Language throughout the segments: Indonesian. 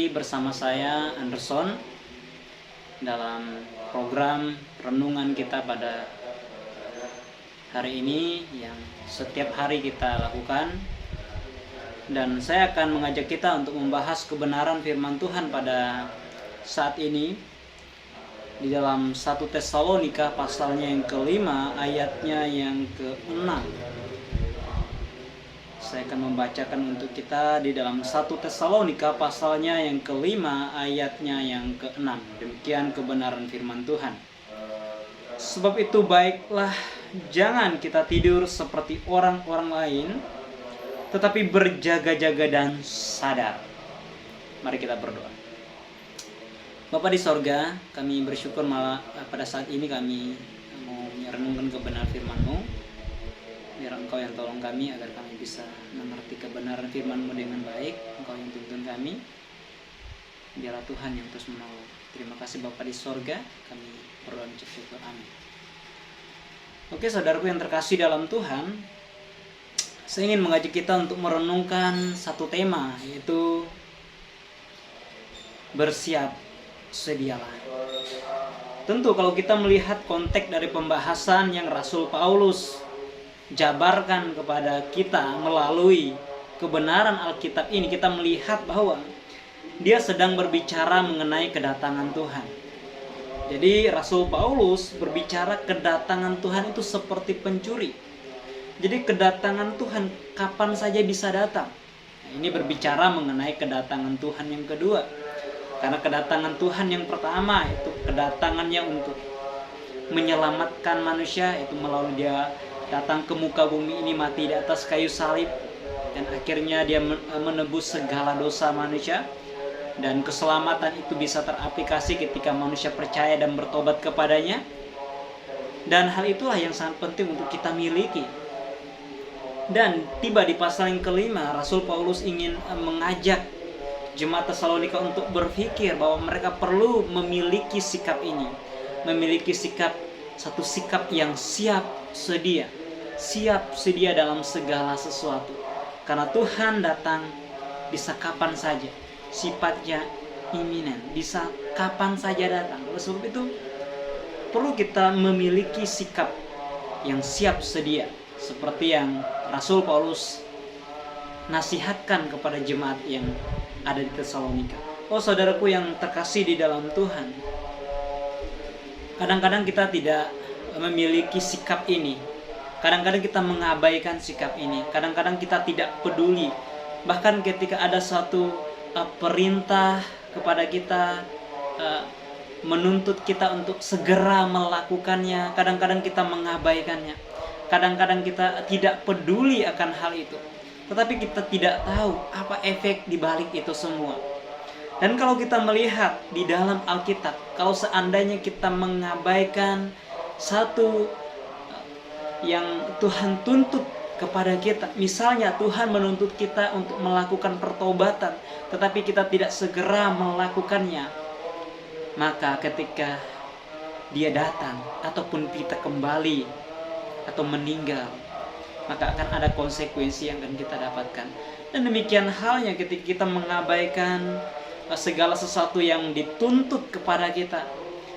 lagi bersama saya Anderson dalam program renungan kita pada hari ini yang setiap hari kita lakukan. Dan saya akan mengajak kita untuk membahas kebenaran firman Tuhan pada saat ini di dalam 1 Tesalonika pasalnya yang ke-5 ayatnya yang ke-6. Saya akan membacakan untuk kita di dalam 1 Tesalonika pasalnya yang ke-5 ayatnya yang ke-6. Demikian kebenaran firman Tuhan. Sebab itu baiklah, jangan kita tidur seperti orang-orang lain, tetapi berjaga-jaga dan sadar. Mari kita berdoa. Bapa di sorga, kami bersyukur malah pada saat ini kami mau merenungkan kebenaran firman-Mu. Biar Engkau yang tolong kami agar kami bisa mengerti kebenaran firman-Mu dengan baik. Engkau yang tuntun kami. Biarlah Tuhan yang terus menolong. Terima kasih Bapa di sorga, kami berdoa dan bersyukur. Amin. Oke, saudaraku yang terkasih dalam Tuhan, saya ingin mengajak kita untuk merenungkan satu tema, yaitu bersiap sedialah. Tentu kalau kita melihat konteks dari pembahasan yang Rasul Paulus jabarkan kepada kita melalui kebenaran Alkitab ini, kita melihat bahwa dia sedang berbicara mengenai kedatangan Tuhan. Jadi Rasul Paulus berbicara kedatangan Tuhan itu seperti pencuri. Jadi kedatangan Tuhan kapan saja bisa datang. Nah, ini berbicara mengenai kedatangan Tuhan yang kedua. Karena kedatangan Tuhan yang pertama itu kedatangannya untuk menyelamatkan manusia, itu melalui dia datang ke muka bumi ini, mati di atas kayu salib, dan akhirnya dia menebus segala dosa manusia. Dan keselamatan itu bisa teraplikasi ketika manusia percaya dan bertobat kepadanya. Dan hal itulah yang sangat penting untuk kita miliki. Dan tiba di pasal yang ke-5, Rasul Paulus ingin mengajak jemaat Tesalonika untuk berpikir bahwa mereka perlu memiliki sikap ini. Memiliki satu sikap yang siap sedia dalam segala sesuatu. Karena Tuhan datang bisa kapan saja, sifatnya iminen, bisa kapan saja datang. Oleh sebab itu perlu kita memiliki sikap yang siap sedia, seperti yang Rasul Paulus nasihatkan kepada jemaat yang ada di Tesalonika. Oh saudaraku yang terkasih di dalam Tuhan, kadang-kadang kita tidak memiliki sikap ini. Kadang-kadang kita mengabaikan sikap ini. Kadang-kadang kita tidak peduli. Bahkan ketika ada suatu perintah kepada kita, menuntut kita untuk segera melakukannya, kadang-kadang kita mengabaikannya. Kadang-kadang kita tidak peduli akan hal itu. Tetapi kita tidak tahu apa efek di balik itu semua. Dan kalau kita melihat di dalam Alkitab, kalau seandainya kita mengabaikan satu yang Tuhan tuntut kepada kita, misalnya Tuhan menuntut kita untuk melakukan pertobatan, tetapi kita tidak segera melakukannya, maka ketika dia datang ataupun kita kembali atau meninggal, maka akan ada konsekuensi yang akan kita dapatkan. Dan demikian halnya ketika kita mengabaikan segala sesuatu yang dituntut kepada kita.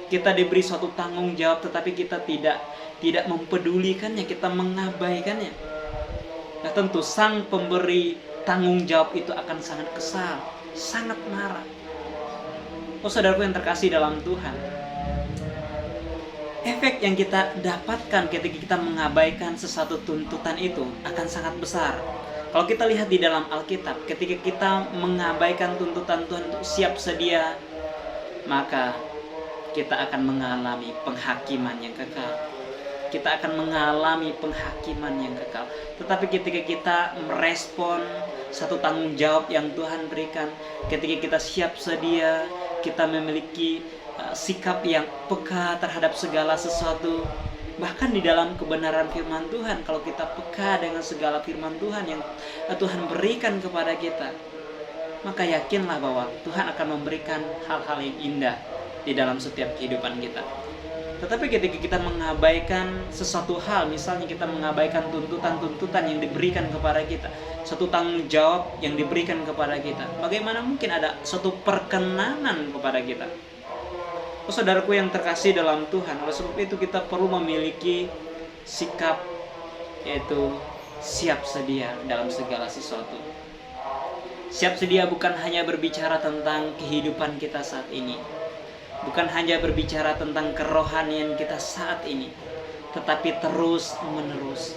Kita diberi suatu tanggung jawab, tetapi kita tidak mempedulikannya, kita mengabaikannya. Nah tentu sang pemberi tanggung jawab itu akan sangat kesal, sangat marah. Oh saudaraku yang terkasih dalam Tuhan, efek yang kita dapatkan ketika kita mengabaikan sesuatu tuntutan itu akan sangat besar. Kalau kita lihat di dalam Alkitab, ketika kita mengabaikan tuntutan Tuhan untuk siap sedia, maka kita akan mengalami penghakiman yang kekal. Kita akan mengalami penghakiman yang kekal. Tetapi ketika kita merespon satu tanggung jawab yang Tuhan berikan, ketika kita siap sedia, kita memiliki sikap yang peka terhadap segala sesuatu. Bahkan di dalam kebenaran firman Tuhan, kalau kita peka dengan segala firman Tuhan yang Tuhan berikan kepada kita, maka yakinlah bahwa Tuhan akan memberikan hal-hal yang indah di dalam setiap kehidupan kita. Tetapi ketika kita mengabaikan sesuatu hal, misalnya kita mengabaikan tuntutan-tuntutan yang diberikan kepada kita, satu tanggung jawab yang diberikan kepada kita, bagaimana mungkin ada suatu perkenanan kepada kita? Oh, saudaraku yang terkasih dalam Tuhan, oleh sebab itu kita perlu memiliki sikap, yaitu siap sedia dalam segala sesuatu. Siap sedia bukan hanya berbicara tentang kehidupan kita saat ini, bukan hanya berbicara tentang kerohanian kita saat ini, tetapi terus menerus.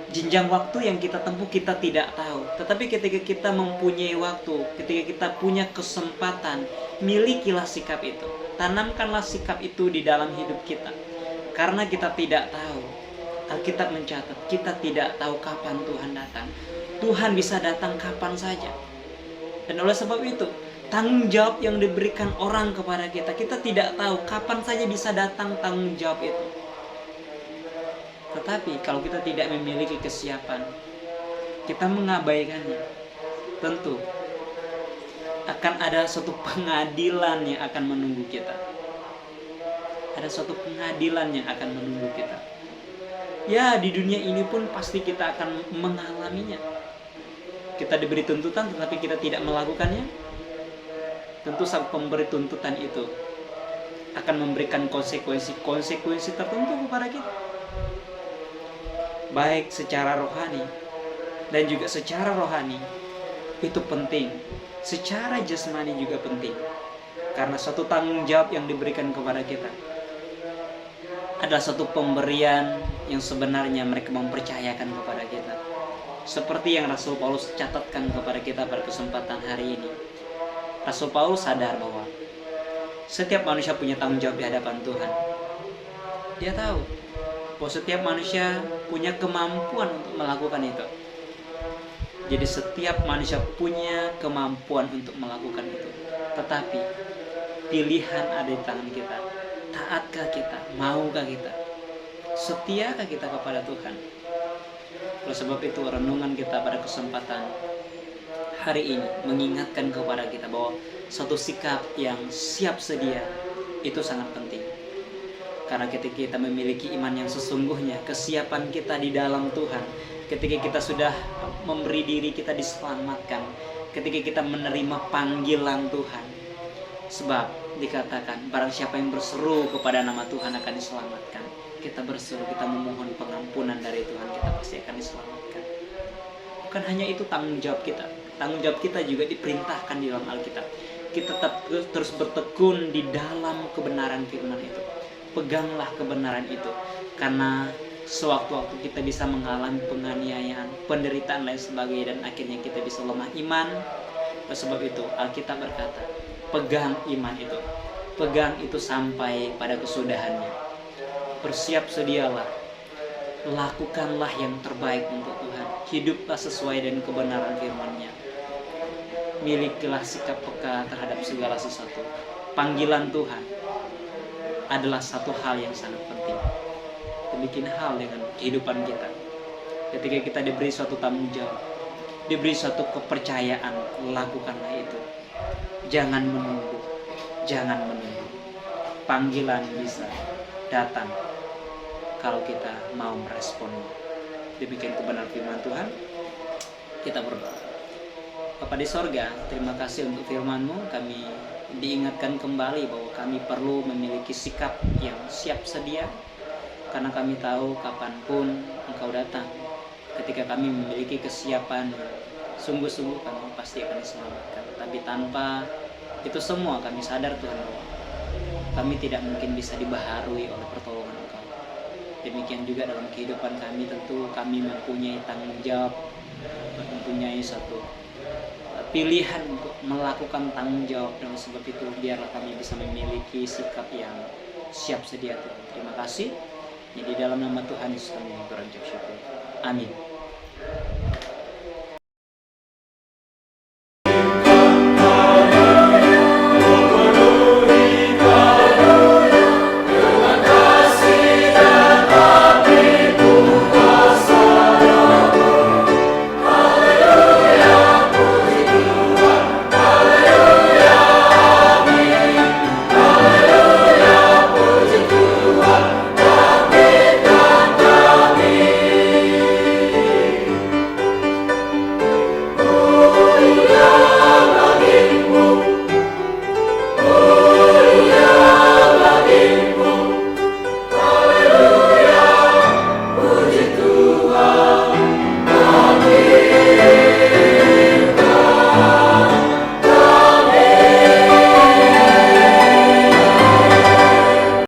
Jenjang waktu yang kita tempuh kita tidak tahu, tetapi ketika kita mempunyai waktu, ketika kita punya kesempatan, milikilah sikap itu. Tanamkanlah sikap itu di dalam hidup kita. Karena kita tidak tahu, Alkitab mencatat, kita tidak tahu kapan Tuhan datang. Tuhan bisa datang kapan saja. Dan oleh sebab itu, tanggung jawab yang diberikan orang kepada kita, kita tidak tahu kapan saja bisa datang tanggung jawab itu. Tetapi kalau kita tidak memiliki kesiapan, kita mengabaikannya, tentu akan ada suatu pengadilan yang akan menunggu kita. Ada suatu pengadilan yang akan menunggu kita. Ya, di dunia ini pun pasti kita akan mengalaminya. Kita diberi tuntutan tetapi kita tidak melakukannya. Tentu sang pemberi tuntutan itu akan memberikan konsekuensi tertentu kepada kita, baik secara rohani dan juga secara rohani itu penting, secara jasmani juga penting, karena suatu tanggung jawab yang diberikan kepada kita adalah suatu pemberian yang sebenarnya mereka mempercayakan kepada kita, seperti yang Rasul Paulus catatkan kepada kita pada kesempatan hari ini. Rasul Paulus sadar bahwa setiap manusia punya tanggung jawab di hadapan Tuhan. Dia tahu bahwa setiap manusia punya kemampuan untuk melakukan itu. Jadi setiap manusia punya kemampuan untuk melakukan itu. Tetapi pilihan ada di tangan kita. Taatkah kita? Maukah kita? Setiakah kita kepada Tuhan? Oleh sebab itu renungan kita pada kesempatan hari ini mengingatkan kepada kita bahwa suatu sikap yang siap sedia itu sangat penting. Karena ketika kita memiliki iman yang sesungguhnya, kesiapan kita di dalam Tuhan, ketika kita sudah memberi diri kita diselamatkan, ketika kita menerima panggilan Tuhan. Sebab dikatakan barang siapa yang berseru kepada nama Tuhan akan diselamatkan. Kita berseru, kita memohon pengampunan dari Tuhan, kita pasti akan diselamatkan. Bukan hanya itu tanggung jawab kita. Tanggung jawab kita juga diperintahkan di dalam Alkitab. Kita tetap terus bertekun di dalam kebenaran firman itu. Peganglah kebenaran itu. Karena sewaktu-waktu kita bisa mengalami penganiayaan, penderitaan lain sebagainya, dan akhirnya kita bisa lemah iman. Oleh sebab itu Alkitab berkata, pegang iman itu. Pegang itu sampai pada kesudahannya. Bersiap sedialah. Lakukanlah yang terbaik untuk Tuhan. Hiduplah sesuai dengan kebenaran firman-Nya. Milikilah sikap peka terhadap segala sesuatu. Panggilan Tuhan adalah satu hal yang sangat penting. Demikian hal dengan kehidupan kita. Ketika kita diberi suatu tanggung jawab, diberi suatu kepercayaan, lakukanlah itu. Jangan menunggu. Jangan menunggu. Panggilan bisa datang kalau kita mau meresponnya. Demikian kebenaran firman Tuhan. Kita berdoa. Bapa di sorga, terima kasih untuk firman-Mu. Kami diingatkan kembali bahwa kami perlu memiliki sikap yang siap sedia, karena kami tahu kapanpun Engkau datang. Ketika kami memiliki kesiapan, sungguh-sungguh kami pasti akan diselamatkan. Tapi tanpa itu semua kami sadar Tuhan bahwa kami tidak mungkin bisa dibaharui oleh pertolongan Engkau. Demikian juga dalam kehidupan kami, tentu kami mempunyai tanggung jawab, mempunyai satu pilihan untuk melakukan tanggung jawab. Dan sebab itu biarlah kami bisa memiliki sikap yang siap sedia Tuhan. Terima kasih. Jadi dalam nama Tuhan Yesus kami berucap syukur. Amin.